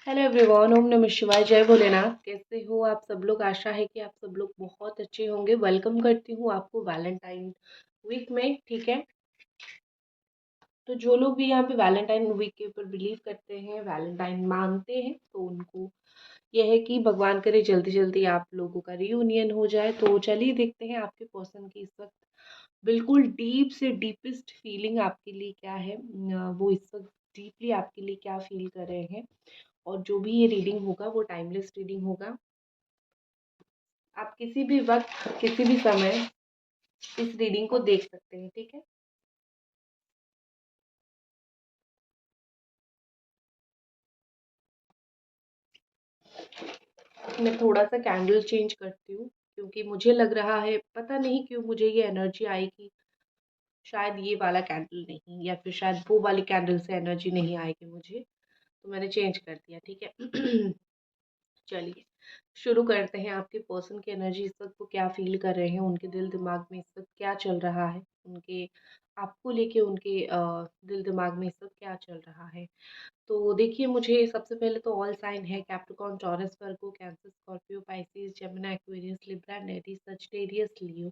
Hello everyone, ओम नमः शिवाय, जय भोलेनाथ। कैसे हो आप सब लोग? आशा है कि आप सब लोग बहुत अच्छे होंगे। वेलकम करती हूँ आपको वैलेंटाइन वीक में। ठीक है, तो जो लोग भी यहाँ पे वैलेंटाइन वीक के ऊपर बिलीव करते हैं, वैलेंटाइन मानते हैं, तो उनको यह है कि भगवान करे जल्दी जल्दी आप लोगों का रियूनियन हो जाए। तो चलिए देखते हैं आपके पर्सन की इस वक्त बिल्कुल डीप से डीपेस्ट फीलिंग आपके लिए क्या है। वो इस वक्त डीपली आपके लिए क्या फील कर रहे हैं। और जो भी ये रीडिंग होगा वो टाइमलेस रीडिंग होगा। आप किसी भी वक्त किसी भी समय इस रीडिंग को देख सकते हैं। ठीक है, मैं थोड़ा सा कैंडल चेंज करती हूँ क्योंकि मुझे लग रहा है, पता नहीं क्यों मुझे ये एनर्जी आई कि शायद ये वाला कैंडल नहीं, या फिर शायद वो वाली कैंडल से एनर्जी नहीं आएगी मुझे, तो मैंने चेंज कर दिया। ठीक है। चलिए शुरू करते हैं। आपके पर्सन की एनर्जी इस वक्त वो क्या फील कर रहे हैं, उनके दिल दिमाग में इस वक्त क्या चल रहा है, उनके आपको लेके उनके दिल दिमाग में इस वक्त क्या चल रहा है। तो देखिए, मुझे सबसे पहले तो ऑल साइन है Capricorn, Taurus, Virgo, Cancer, Scorpio, Pisces, Gemini, Aquarius, Libra, नेटी, सजिटेरियस, लियो।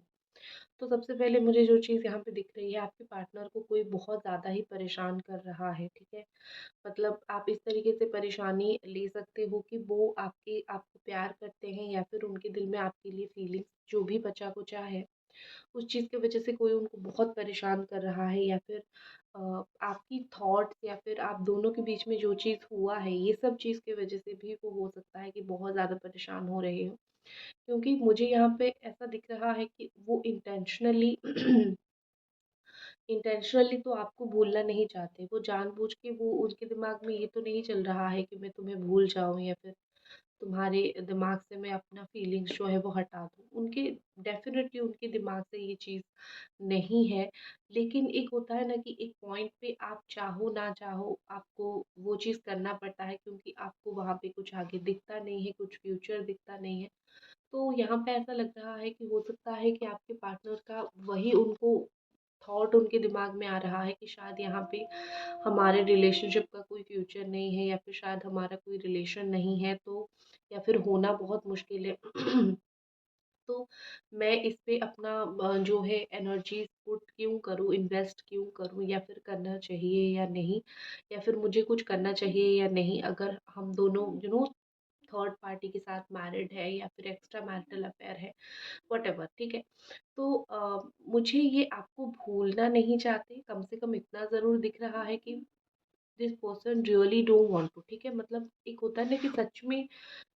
तो सबसे पहले मुझे जो चीज़ यहाँ पे दिख रही है, आपके पार्टनर को कोई बहुत ज़्यादा ही परेशान कर रहा है। ठीक है, मतलब आप इस तरीके से परेशानी ले सकते हो कि वो आपको प्यार करते हैं, या फिर उनके दिल में आपके लिए फीलिंग्स जो भी बचा कुचा है, उस चीज़ की वजह से कोई उनको बहुत परेशान कर रहा है। या फिर आपकी थॉट्स, या फिर आप दोनों के बीच में जो चीज़ हुआ है, ये सब चीज़ की वजह से भी वो हो सकता है कि बहुत ज़्यादा परेशान हो रहे हो। क्योंकि मुझे यहाँ पे ऐसा दिख रहा है कि वो इंटेंशनली इंटेंशनली तो आपको भूलना नहीं चाहते। वो जानबूझ के, वो उनके दिमाग में ये तो नहीं चल रहा है कि मैं तुम्हें भूल जाऊँ, या फिर तुम्हारे दिमाग से मैं अपना फीलिंग्स जो है वो हटा दूँ। उनके डेफ़िनेटली उनके दिमाग से ये चीज़ नहीं है। लेकिन एक होता है ना कि एक पॉइंट पे आप चाहो ना चाहो, आपको वो चीज़ करना पड़ता है, क्योंकि आपको वहाँ पे कुछ आगे दिखता नहीं है, कुछ फ्यूचर दिखता नहीं है। तो यहाँ पे ऐसा लग रहा है कि हो सकता है कि आपके पार्टनर का वही उनको थॉट उनके दिमाग में आ रहा है कि शायद यहाँ पे हमारे रिलेशनशिप का कोई फ्यूचर नहीं है, या फिर शायद हमारा कोई रिलेशन नहीं है, तो या फिर होना बहुत मुश्किल है। तो मैं इस पे अपना जो है एनर्जी पुट क्यों करूँ, इन्वेस्ट क्यों करूँ, या फिर करना चाहिए या नहीं, या फिर मुझे कुछ करना चाहिए या नहीं, अगर हम दोनों थर्ड पार्टी के साथ मैरिड है, या फिर एक्स्ट्रा मैरिटल अफेयर है, वटेवर। ठीक है, तो मुझे ये आपको भूलना नहीं चाहते, कम से कम इतना ज़रूर दिख रहा है कि this person really don't want to. ठीक है, मतलब एक होता है ना कि सच में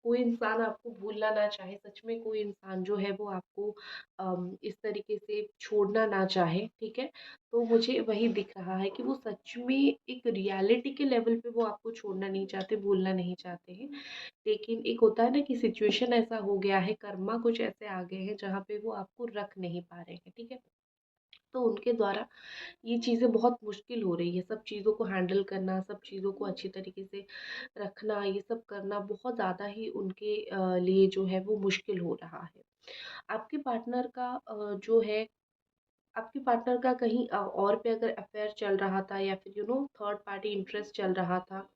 कोई इंसान आपको भूलना ना चाहे, सच में कोई इंसान जो है वो आपको इस तरीके से छोड़ना ना चाहे। ठीक है, तो मुझे वही दिख रहा है कि वो सच में एक रियलिटी के लेवल पे वो आपको छोड़ना नहीं चाहते, भूलना नहीं चाहते हैं। लेकिन एक होता है ना कि सिचुएशन ऐसा हो गया है, कर्मा कुछ ऐसे आ गए हैं जहाँ पे वो आपको रख नहीं पा रहे हैं। ठीक है, तो उनके द्वारा ये चीज़ें बहुत मुश्किल हो रही है, सब चीज़ों को हैंडल करना, सब चीज़ों को अच्छी तरीके से रखना, ये सब करना बहुत ज़्यादा ही उनके लिए जो है वो मुश्किल हो रहा है। आपके पार्टनर का जो है, आपके पार्टनर का कहीं और पे अगर अफेयर चल रहा था, या फिर थर्ड पार्टी इंटरेस्ट चल रहा था,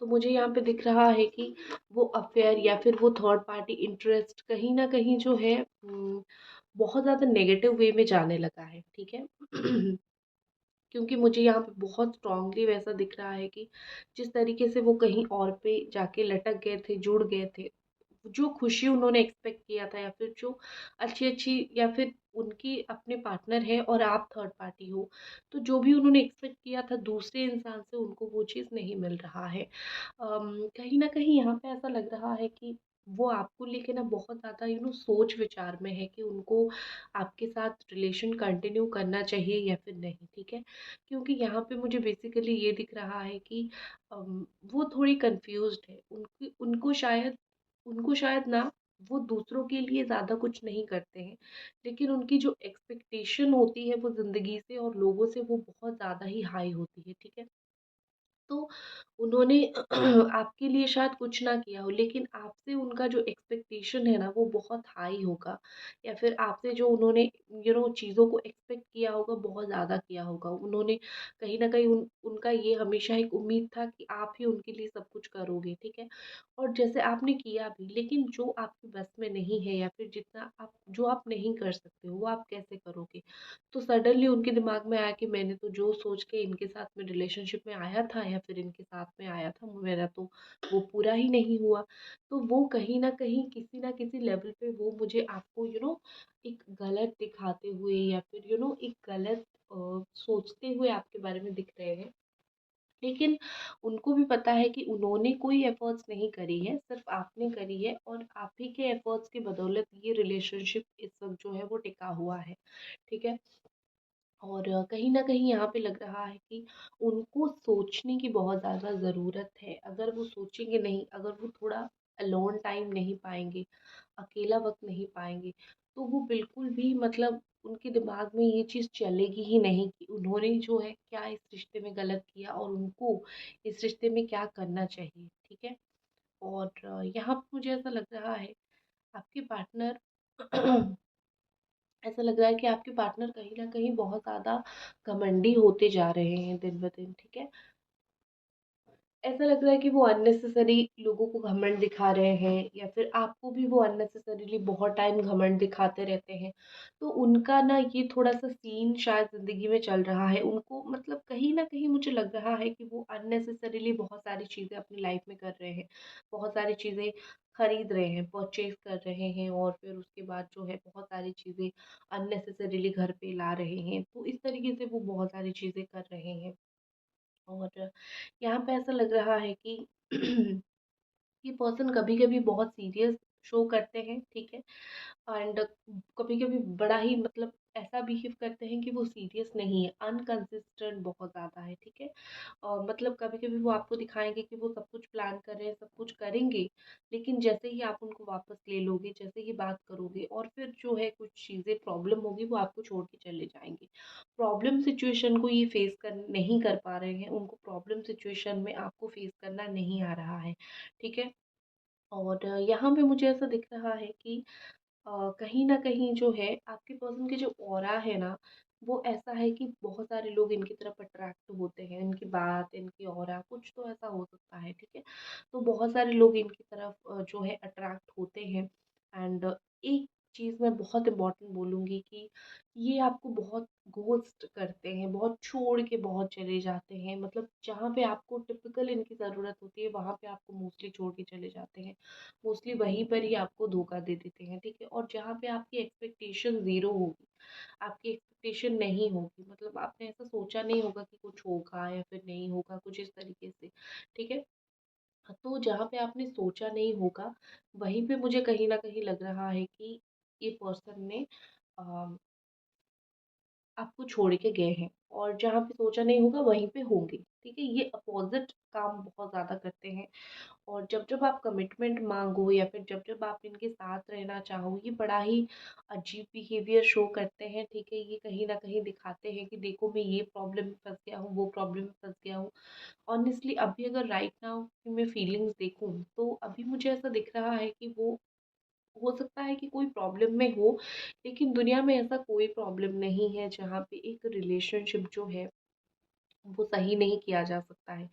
तो मुझे यहाँ पे दिख रहा है कि वो अफेयर या फिर वो थर्ड पार्टी इंटरेस्ट कहीं ना कहीं जो है बहुत ज़्यादा नेगेटिव वे में जाने लगा है। ठीक है। क्योंकि मुझे यहाँ पे बहुत स्ट्रांगली वैसा दिख रहा है कि जिस तरीके से वो कहीं और पे जाके लटक गए थे, जुड़ गए थे, जो खुशी उन्होंने एक्सपेक्ट किया था, या फिर जो अच्छी-अच्छी, या फिर उनकी अपने पार्टनर है और आप थर्ड पार्टी हो, तो जो भी उन्होंने एक्सपेक्ट किया था दूसरे इंसान से, उनको वो चीज़ नहीं मिल रहा है। कहीं न कहीं यहाँ पे ऐसा लग रहा है कि वो आपको लेके ना बहुत ज़्यादा सोच विचार में है कि उनको आपके साथ रिलेशन कंटिन्यू करना चाहिए या फिर नहीं। ठीक है? क्योंकि यहाँ पे मुझे बेसिकली ये दिख रहा है कि वो थोड़ी कन्फ्यूज़्ड है। उनको शायद ना, वो दूसरों के लिए ज़्यादा कुछ नहीं करते हैं, लेकिन उनकी जो एक्सपेक्टेशन होती है वो ज़िंदगी से और लोगों से, वो बहुत ज़्यादा ही हाई होती है। ठीक है? तो उन्होंने आपके लिए शायद कुछ ना किया हो, लेकिन आपसे उनका जो एक्सपेक्टेशन है ना वो बहुत हाई होगा, या फिर आपसे जो उन्होंने चीज़ों को एक्सपेक्ट किया होगा बहुत ज़्यादा किया होगा। उन्होंने कहीं न कहीं उनका ये हमेशा एक उम्मीद था कि आप ही उनके लिए सब कुछ करोगे, ठीक है? और जैसे आपने किया भी, लेकिन जो आपकी बस में नहीं है या फिर जितना आप जो आप नहीं कर सकते हो, वो आप कैसे करोगे? तो सडनली उनके दिमाग में आया कि मैंने तो जो सोच के इनके साथ में रिलेशनशिप में आया था या फिर इनके साथ में आया था, मेरा तो वो पूरा ही नहीं हुआ। तो वो कहीं न कहीं किसी न किसी लेवल पे वो मुझे आपको एक गलत दिखाते हुए या फिर एक गलत सोचते हुए आपके बारे में दिख रहे हैं। लेकिन उनको भी पता है कि उन्होंने कोई एफ़र्ट्स नहीं करी है, सिर्फ़ आपने करी है, और आप ही के एफ़र्ट्स की बदौलत ये रिलेशनशिप इस वक़्त जो है वो टिका हुआ है, ठीक है? और कहीं न कहीं यहाँ पे लग रहा है कि उनको सोचने की बहुत ज़्यादा ज़रूरत है। अगर वो सोचेंगे नहीं, अगर वो थोड़ा अलोन टाइम नहीं पाएँगे, अकेला वक़्त नहीं पाएँगे, तो वो बिल्कुल भी मतलब उनके दिमाग में ये चीज़ चलेगी ही नहीं कि उन्होंने जो है क्या इस रिश्ते में गलत किया और उनको इस रिश्ते में क्या करना चाहिए, ठीक है? और यहाँ पे मुझे ऐसा लग रहा है आपके पार्टनर ऐसा लग रहा है कि आपके पार्टनर कहीं न कहीं बहुत ज़्यादा घमंडी होते जा रहे हैं दिन-ब-दिन, ठीक है? ऐसा लग रहा है कि वो अननेसेसरी लोगों को घमंड दिखा रहे हैं, या फिर आपको भी वो अननेसेसरीली बहुत टाइम घमंड दिखाते रहते हैं। तो उनका ना ये थोड़ा-सा सीन शायद ज़िंदगी में चल रहा है। उनको मतलब कहीं न कहीं मुझे लग रहा है कि वो अननेसेसरीली बहुत सारी चीज़ें अपनी लाइफ़ में कर रहे हैं। बहुत सारी चीज़ें खरीद रहे हैं, परचेज़ कर रहे हैं, और फिर उसके बाद जो है बहुत सारी चीज़ें अननेसेसरीली घर पे ला रहे हैं। तो इस तरीके से वो बहुत सारी चीज़ें कर रहे हैं। और यहाँ पे ऐसा लग रहा है कि ये पर्सन कभी-कभी बहुत सीरियस शो करते हैं, ठीक है? एंड कभी-कभी बड़ा ही मतलब ऐसा बिहेव करते हैं कि वो सीरियस नहीं है, अनकंसिस्टेंट बहुत ज़्यादा है, ठीक है? मतलब कभी-कभी वो आपको दिखाएँगे कि वो सब कुछ प्लान कर रहे हैं, सब कुछ करेंगे, लेकिन जैसे ही आप उनको वापस ले लोगे, जैसे ही बात करोगे और फिर जो है कुछ चीज़ें प्रॉब्लम होगी, वो आपको छोड़ के चले जाएँगे। प्रॉब्लम सिचुएशन को ये फेस कर नहीं कर पा रहे हैं, उनको प्रॉब्लम सिचुएशन में आपको फेस करना नहीं आ रहा है, ठीक है? और यहाँ पे मुझे ऐसा दिख रहा है कि कहीं न कहीं जो है आपके पर्सन की जो ऑरा है ना, वो ऐसा है कि बहुत सारे लोग इनकी तरफ अट्रैक्ट होते हैं, इनकी बात, इनकी ऑरा कुछ तो ऐसा हो सकता है, ठीक है? तो बहुत सारे लोग इनकी तरफ जो है अट्रैक्ट होते हैं। एंड एक चीज़ मैं बहुत इम्पोर्टेंट बोलूँगी कि ये आपको बहुत घोस्ट करते हैं, बहुत छोड़ के बहुत चले जाते हैं। मतलब जहाँ पे आपको टिपिकल इनकी ज़रूरत होती है, वहाँ पे आपको मोस्टली छोड़ के चले जाते हैं। मोस्टली वहीं पर ही आपको धोखा दे देते हैं, ठीक है? और जहाँ पे आपकी एक्सपेक्टेशन ज़ीरो होगी, आपकी एक्सपेक्टेशन नहीं होगी, मतलब आपने ऐसा सोचा नहीं होगा कि कुछ होगा या फिर नहीं होगा, कुछ इस तरीके से, ठीक है? तो जहाँ पे आपने सोचा नहीं होगा, वहीं पे मुझे कहीं न कहीं लग रहा है कि ये पर्सन ने अ, आपको छोड़ के गए हैं, और जहाँ पे सोचा नहीं होगा वहीं पे होंगे, ठीक है? ये अपोज़िट काम बहुत ज़्यादा करते हैं। और जब-जब आप कमिटमेंट माँगो या फिर जब-जब आप इनके साथ रहना चाहो, ये बड़ा ही अजीब बिहेवियर शो करते हैं, ठीक है? ये कहीं न कहीं दिखाते हैं कि देखो मैं ये प्रॉब्लम में फँस गया हूँ, वो प्रॉब्लम में फँस गया हूँ। ऑनेस्टली अभी अगर राइट नाउ की मैं फीलिंग्स देखूँ, तो अभी मुझे ऐसा दिख रहा है कि वो हो सकता है कि कोई प्रॉब्लम में हो, लेकिन दुनिया में ऐसा कोई प्रॉब्लम नहीं है जहाँ पे एक रिलेशनशिप जो है वो सही नहीं किया जा सकता है।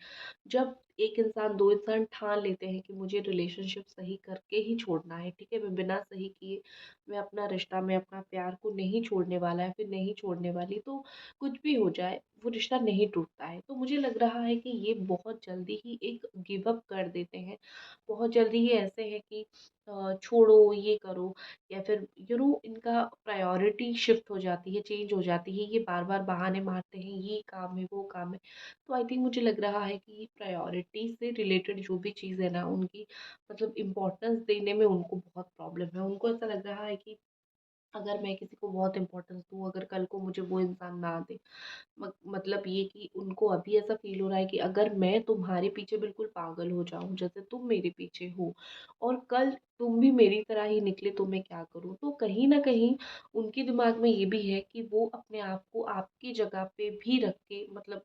जब एक इंसान 2 इंसान ठान लेते हैं कि मुझे रिलेशनशिप सही करके ही छोड़ना है, ठीक है? मैं बिना सही किए मैं अपना रिश्ता, मैं अपना प्यार को नहीं छोड़ने वाला या फिर नहीं छोड़ने वाली, तो कुछ भी हो जाए, वो रिश्ता नहीं टूटता है। तो मुझे लग रहा है कि ये बहुत जल्दी ही एक गिव अप कर देते हैं। बहुत जल्दी ही ऐसे है कि छोड़ो, ये करो, या फिर इनका प्रायोरिटी शिफ्ट हो जाती है, चेंज हो जाती है। ये बार-बार बहाने मारते हैं, ये काम है, वो काम है। तो आई थिंक मुझे लग रहा है कि प्रायोरिटी से रिलेटेड जो भी चीज़ है ना, उनकी मतलब इम्पोर्टेंस देने में उनको बहुत प्रॉब्लम है। उनको ऐसा लग रहा है कि अगर मैं किसी को बहुत इम्पोर्टेंस दूँ, अगर कल को मुझे वो इंसान ना दे, मतलब ये कि उनको अभी ऐसा फ़ील हो रहा है कि अगर मैं तुम्हारे पीछे बिल्कुल पागल हो जाऊँ, जैसे तुम मेरे पीछे हो, और कल तुम भी मेरी तरह ही निकले, तो मैं क्या करूँ? तो कहीं न कहीं उनके दिमाग में ये भी है कि वो अपने आप को आपकी जगह पे भी रख के मतलब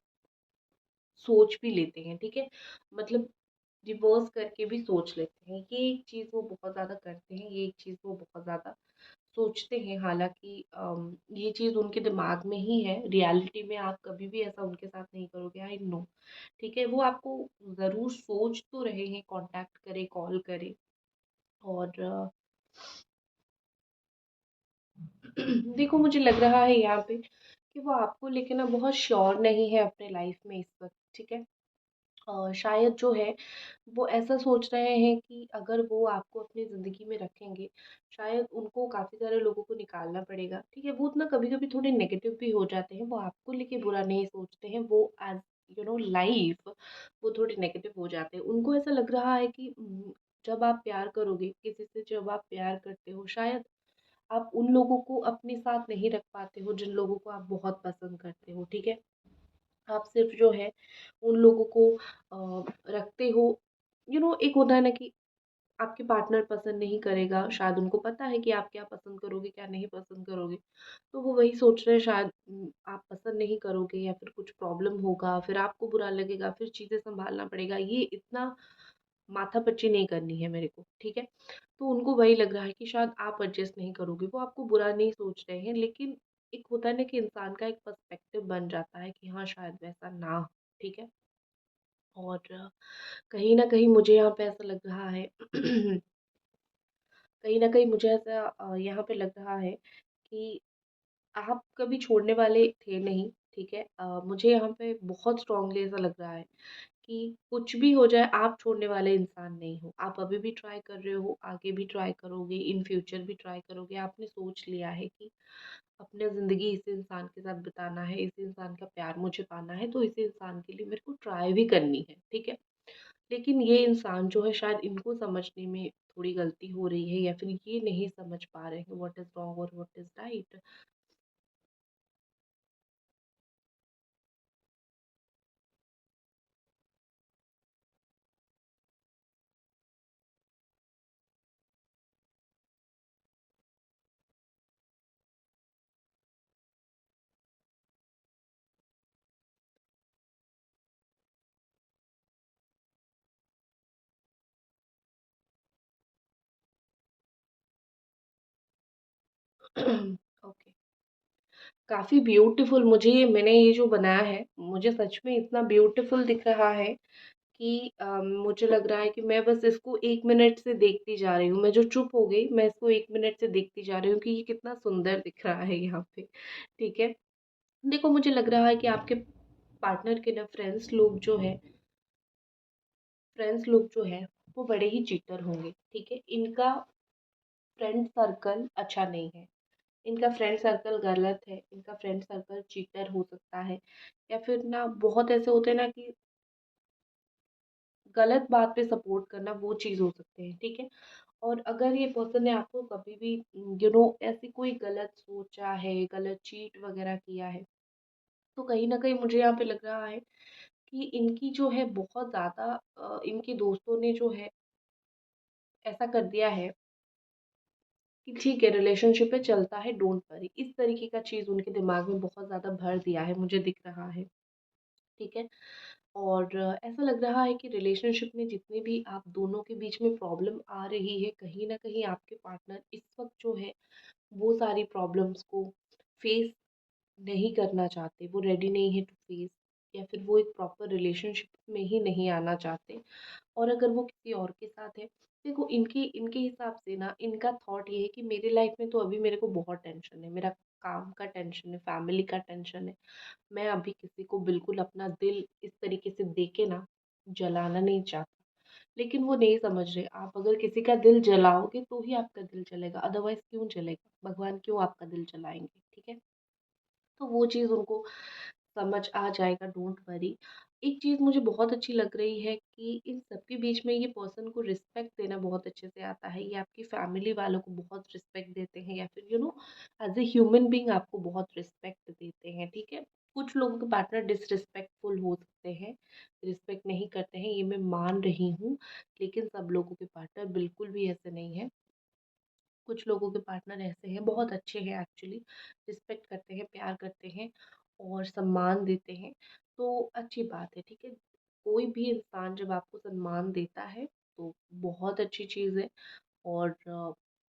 सोच भी लेते हैं, ठीक है? मतलब रिवर्स करके भी सोच लेते हैं। ये एक चीज़ वो बहुत ज़्यादा करते हैं, ये एक चीज़ वो बहुत ज़्यादा सोचते हैं। हालाँकि ये चीज़ उनके दिमाग में ही है, रियलिटी में आप कभी भी ऐसा उनके साथ नहीं करोगे, आई नो, ठीक है? वो आपको ज़रूर सोच तो रहे हैं, कॉन्टैक्ट करें, कॉल करें, और देखो, मुझे लग रहा है यहाँ पे कि वो आपको लेके ना बहुत श्योर नहीं है अपने लाइफ में इस वक़्त, ठीक है? शायद जो है वो ऐसा सोच रहे हैं कि अगर वो आपको अपनी ज़िंदगी में रखेंगे, शायद उनको काफ़ी सारे लोगों को निकालना पड़ेगा, ठीक है? वो ना कभी-कभी थोड़े नेगेटिव भी हो जाते हैं, वो आपको लेके बुरा नहीं सोचते हैं, वो एज़ लाइफ़ वो थोड़े नेगेटिव हो जाते हैं। उनको ऐसा लग रहा है कि जब आप प्यार करोगे, किसी से जब आप प्यार करते हो, शायद आप उन लोगों को अपने साथ नहीं रख पाते हो जिन लोगों को आप बहुत पसंद करते हो, ठीक है? आप सिर्फ़ जो है उन लोगों को रखते हो, एक होता है ना कि आपके पार्टनर पसंद नहीं करेगा, शायद उनको पता है कि आप क्या पसंद करोगे, क्या नहीं पसंद करोगे। तो वो वही सोच रहे हैं, शायद आप पसंद नहीं करोगे या फिर कुछ प्रॉब्लम होगा, फिर आपको बुरा लगेगा, फिर चीज़ें सँभालना पड़ेगा। ये इतना माथापच्ची नहीं करनी है मेरे को, ठीक है? तो उनको वही लग रहा है कि शायद आप एडजस्ट नहीं करोगे। वो आपको बुरा नहीं सोच रहे हैं, लेकिन एक होता है ना कि इंसान का एक पर्सपेक्टिव बन जाता है कि हाँ, शायद वैसा ना हो, ठीक है? और कहीं न कहीं मुझे यहाँ पे ऐसा लग रहा है कहीं न कहीं मुझे ऐसा यहाँ पे लग रहा है कि आप कभी छोड़ने वाले थे नहीं, ठीक है? मुझे यहाँ पे बहुत स्ट्रॉन्गली ऐसा लग रहा है कि कुछ भी हो जाए, आप छोड़ने वाले इंसान नहीं हो। आप अभी भी ट्राई कर रहे हो, आगे भी ट्राई करोगे, इन फ्यूचर भी ट्राई करोगे। आपने सोच लिया है कि अपनी ज़िंदगी इस इंसान के साथ बिताना है, इस इंसान का प्यार मुझे पाना है, तो इस इंसान के लिए मेरे को ट्राई भी करनी है, ठीक है? लेकिन ये इंसान जो है, शायद इनको समझने में थोड़ी गलती हो रही है, या फिर ये नहीं समझ पा रहे हैं व्हाट इज़ रॉन्ग और व्हाट इज़ राइट। ओके। काफ़ी ब्यूटीफुल, मैंने ये जो बनाया है, मुझे सच में इतना ब्यूटीफुल दिख रहा है कि मुझे लग रहा है कि मैं बस इसको 1 मिनट से देखती जा रही हूँ। मैं जो चुप हो गई, मैं इसको 1 मिनट से देखती जा रही हूँ कि ये कितना सुंदर दिख रहा है यहाँ पे, ठीक है? देखो, मुझे लग रहा है कि आपके पार्टनर के ना फ्रेंड्स लोग जो हैं, वो बड़े ही चीटर होंगे, ठीक है? इनका फ्रेंड सर्कल अच्छा नहीं है। इनका फ्रेंड सर्कल गलत है, इनका फ्रेंड सर्कल चीटर हो सकता है, या फिर ना बहुत ऐसे होते हैं ना कि गलत बात पे सपोर्ट करना, वो चीज़ हो सकते हैं, ठीक है? और अगर ये पर्सन ने आपको कभी भी ऐसी कोई गलत सोचा है, गलत चीट वगैरह किया है, तो कहीं न कहीं मुझे यहाँ पे लग रहा है कि इनकी जो है बहुत ज़्यादा इनके दोस्तों ने जो है ऐसा कर दिया है कि ठीक है, रिलेशनशिप है, चलता है, डोंट वरी। इस तरीके का चीज़ उनके दिमाग में बहुत ज़्यादा भर दिया है, मुझे दिख रहा है, ठीक है? और ऐसा लग रहा है कि रिलेशनशिप में जितने भी आप दोनों के बीच में प्रॉब्लम आ रही है, कहीं न कहीं आपके पार्टनर इस वक़्त जो है, वो सारी प्रॉब्लम्स को फेस नहीं करना चाहते, वो रेडी नहीं है टू फेस, या फिर वो एक प्रॉपर रिलेशनशिप में ही नहीं आना चाहते। और अगर वो किसी और के साथ है, देखो, इनके इनके हिसाब से ना, इनका थॉट ये है कि मेरी लाइफ में तो अभी मेरे को बहुत टेंशन है, मेरा काम का टेंशन है, फैमिली का टेंशन है। मैं अभी किसी को बिल्कुल अपना दिल इस तरीके से दे के ना जलाना नहीं चाहता। लेकिन वो नहीं समझ रहे, आप अगर किसी का दिल जलाओगे तो ही आपका दिल जलेगा, अदरवाइज़ क्यों जलेगा? भगवान क्यों आपका दिल जलाएँगे, ठीक है? तो वो चीज़ उनको समझ आ जाएगा, डोंट वरी। एक चीज़ मुझे बहुत अच्छी लग रही है कि इन सबके बीच में ये पर्सन को रिस्पेक्ट देना बहुत अच्छे से आता है। ये आपकी फैमिली वालों को बहुत रिस्पेक्ट देते हैं, या फिर एज़ अ ह्यूमन बीइंग आपको बहुत रिस्पेक्ट देते हैं, ठीक है? कुछ लोगों के पार्टनर डिसरिस्पेक्टफुल हो सकते हैं, रिस्पेक्ट नहीं करते हैं, ये मैं मान रही हूँ, लेकिन सब लोगों के पार्टनर बिल्कुल भी ऐसे नहीं हैं। कुछ लोगों के पार्टनर ऐसे हैं, बहुत अच्छे हैं एक्चुअली, रिस्पेक्ट करते हैं, प्यार करते हैं और सम्मान देते हैं। तो अच्छी बात है, ठीक है। कोई भी इंसान जब आपको सम्मान देता है तो बहुत अच्छी चीज़ है, और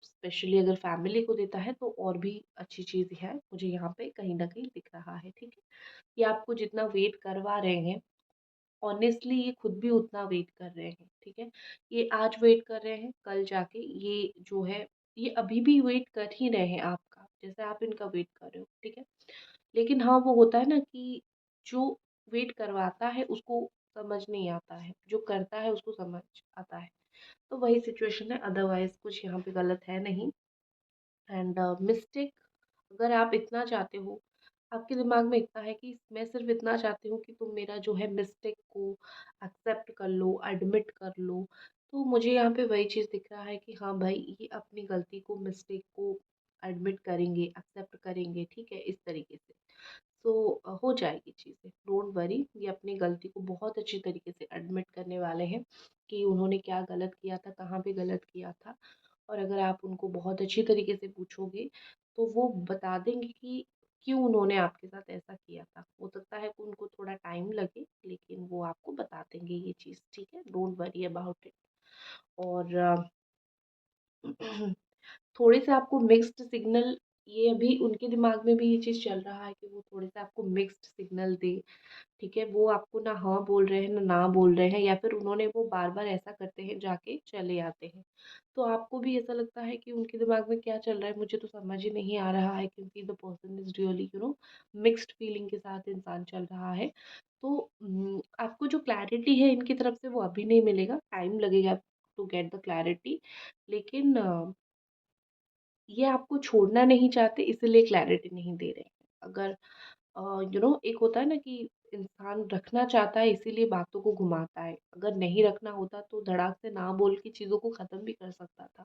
स्पेशली अगर फैमिली को देता है तो और भी अच्छी चीज़ है, मुझे यहाँ पे कहीं न कहीं दिख रहा है, ठीक है। ये आपको जितना वेट करवा रहे हैं, ऑनेस्टली ये खुद भी उतना वेट कर रहे हैं, ठीक है। ये आज वेट कर रहे हैं, कल जाके ये जो है, ये अभी भी वेट कर ही रहे हैं आपका, जैसे आप इनका वेट कर रहे हो, ठीक है। लेकिन हाँ, वो होता है ना कि जो वेट करवाता है उसको समझ नहीं आता है, जो करता है उसको समझ आता है। तो वही सिचुएशन है, अदरवाइज़ कुछ यहाँ पे गलत है नहीं। एंड मिस्टेक, अगर आप इतना चाहते हो, आपके दिमाग में इतना है कि मैं सिर्फ़ इतना चाहती हूँ कि तुम मेरा जो है मिस्टेक को एक्सेप्ट कर लो, एडमिट कर लो, तो मुझे यहाँ पे वही चीज़ दिख रहा है कि हाँ भाई, ये अपनी गलती को, मिस्टेक को एडमिट करेंगे, एक्सेप्ट करेंगे, ठीक है? इस तरीके से। सो हो जाएगी चीज़ें, डोंट वरी। ये अपनी गलती को बहुत अच्छी तरीके से एडमिट करने वाले हैं कि उन्होंने क्या गलत किया था, कहाँ पे गलत किया था। और अगर आप उनको बहुत अच्छी तरीके से पूछोगे, तो वो बता देंगे कि क्यों उन्होंने आपके साथ ऐसा किया था। हो सकता है कि उनको थोड़ा टाइम लगे, लेकिन वो आपको बता देंगे ये चीज़, ठीक है? Don't worry about it. और थोड़े से आपको मिक्स्ड सिग्नल, ये अभी उनके दिमाग में भी ये चीज़ चल रहा है कि वो थोड़े से आपको मिक्स्ड सिग्नल दे, ठीक है? वो आपको ना हाँ बोल रहे हैं, ना बोल रहे हैं, या फिर उन्होंने वो बार-बार ऐसा करते हैं, जाके चले आते हैं। तो आपको भी ऐसा लगता है कि उनके दिमाग में क्या चल रहा है, मुझे तो समझ ही नहीं आ रहा है, क्योंकि the person is really mixed feeling के साथ इंसान चल रहा है। तो आपको जो क्लैरिटी है इनकी तरफ से वो अभी नहीं मिलेगा, टाइम लगेगा टू गेट द क्लैरिटी। लेकिन ये आपको छोड़ना नहीं चाहते, इसीलिए क्लैरिटी नहीं दे रहे हैं। अगर एक होता है ना कि इंसान रखना चाहता है, इसीलिए बातों को घुमाता है। अगर नहीं रखना होता तो धड़ाक से ना बोल के चीज़ों को ख़त्म भी कर सकता था।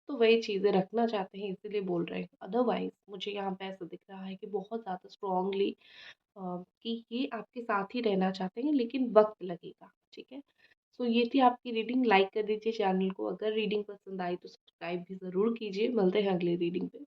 तो वही चीज़ें रखना चाहते हैं, इसीलिए बोल रहे हैं। अदरवाइज़ मुझे यहाँ पे ऐसा दिख रहा है कि बहुत ज़्यादा स्ट्रॉन्गली कि ये आपके साथ ही रहना चाहते हैं, लेकिन वक़्त लगेगा, ठीक है? सो ये थी आपकी रीडिंग। लाइक कर दीजिए चैनल को, अगर रीडिंग पसंद आई तो सब्सक्राइब भी ज़रूर कीजिए। मिलते हैं अगली रीडिंग पे।